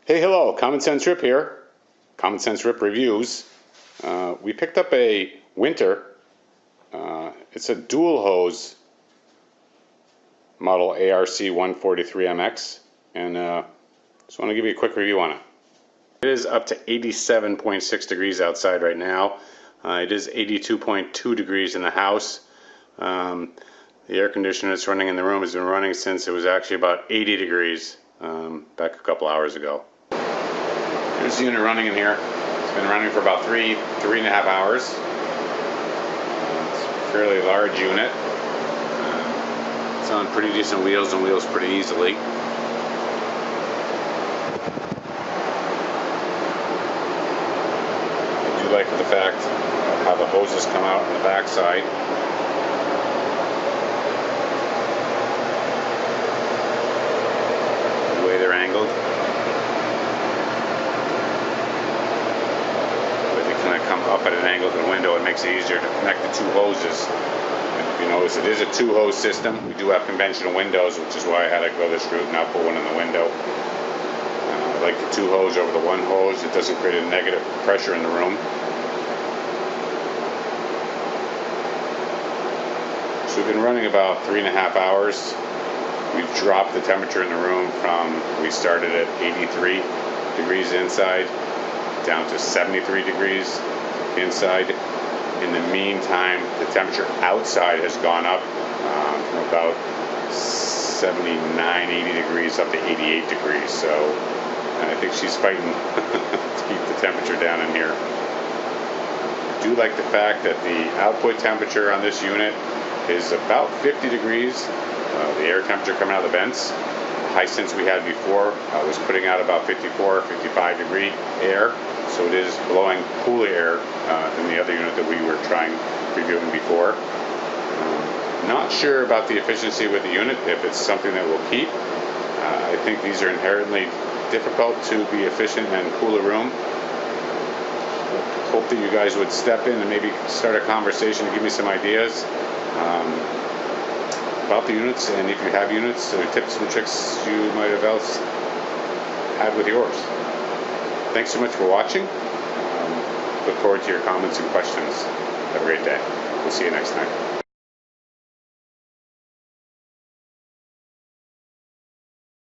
Hey, hello, Common Sense Rip here. Common Sense Rip Reviews. We picked up a Whynter. It's a dual hose model ARC143MX, and just want to give you a quick review on it. It is up to 87.6 degrees outside right now. It is 82.2 degrees in the house. The air conditioner that's running in the room has been running since it was actually about 80 degrees back a couple hours ago. There's the unit running in here. It's been running for about three and a half hours. It's a fairly large unit. It's on pretty decent wheels and wheels pretty easily. I do like the fact of how the hoses come out on the back side. The way they're angled. Come up at an angle to the window, it makes it easier to connect the two hoses. And if you notice, it is a two hose system. We do have conventional windows, which is why I had to go this route and not put one in the window. I like the two hose over the one hose. It doesn't create a negative pressure in the room. So we've been running about 3.5 hours. We've dropped the temperature in the room from, we started at 83 degrees inside down to 73 degrees inside. In the meantime, the temperature outside has gone up from about 79, 80 degrees up to 88 degrees. So I think she's fighting to keep the temperature down in here. I do like the fact that the output temperature on this unit is about 50 degrees. The air temperature coming out of the vents, the high sense we had before was putting out about 54, 55 degree air. So it is blowing cooler air than the other unit that we were reviewing before. Not sure about the efficiency with the unit, if it's something that will keep. I think these are inherently difficult to be efficient in a cooler room. Hope that you guys would step in and maybe start a conversation and give me some ideas about the units, and if you have units, tips and tricks you might have else had with yours. Thanks so much for watching. Look forward to your comments and questions. Have a great day. We'll see you next time.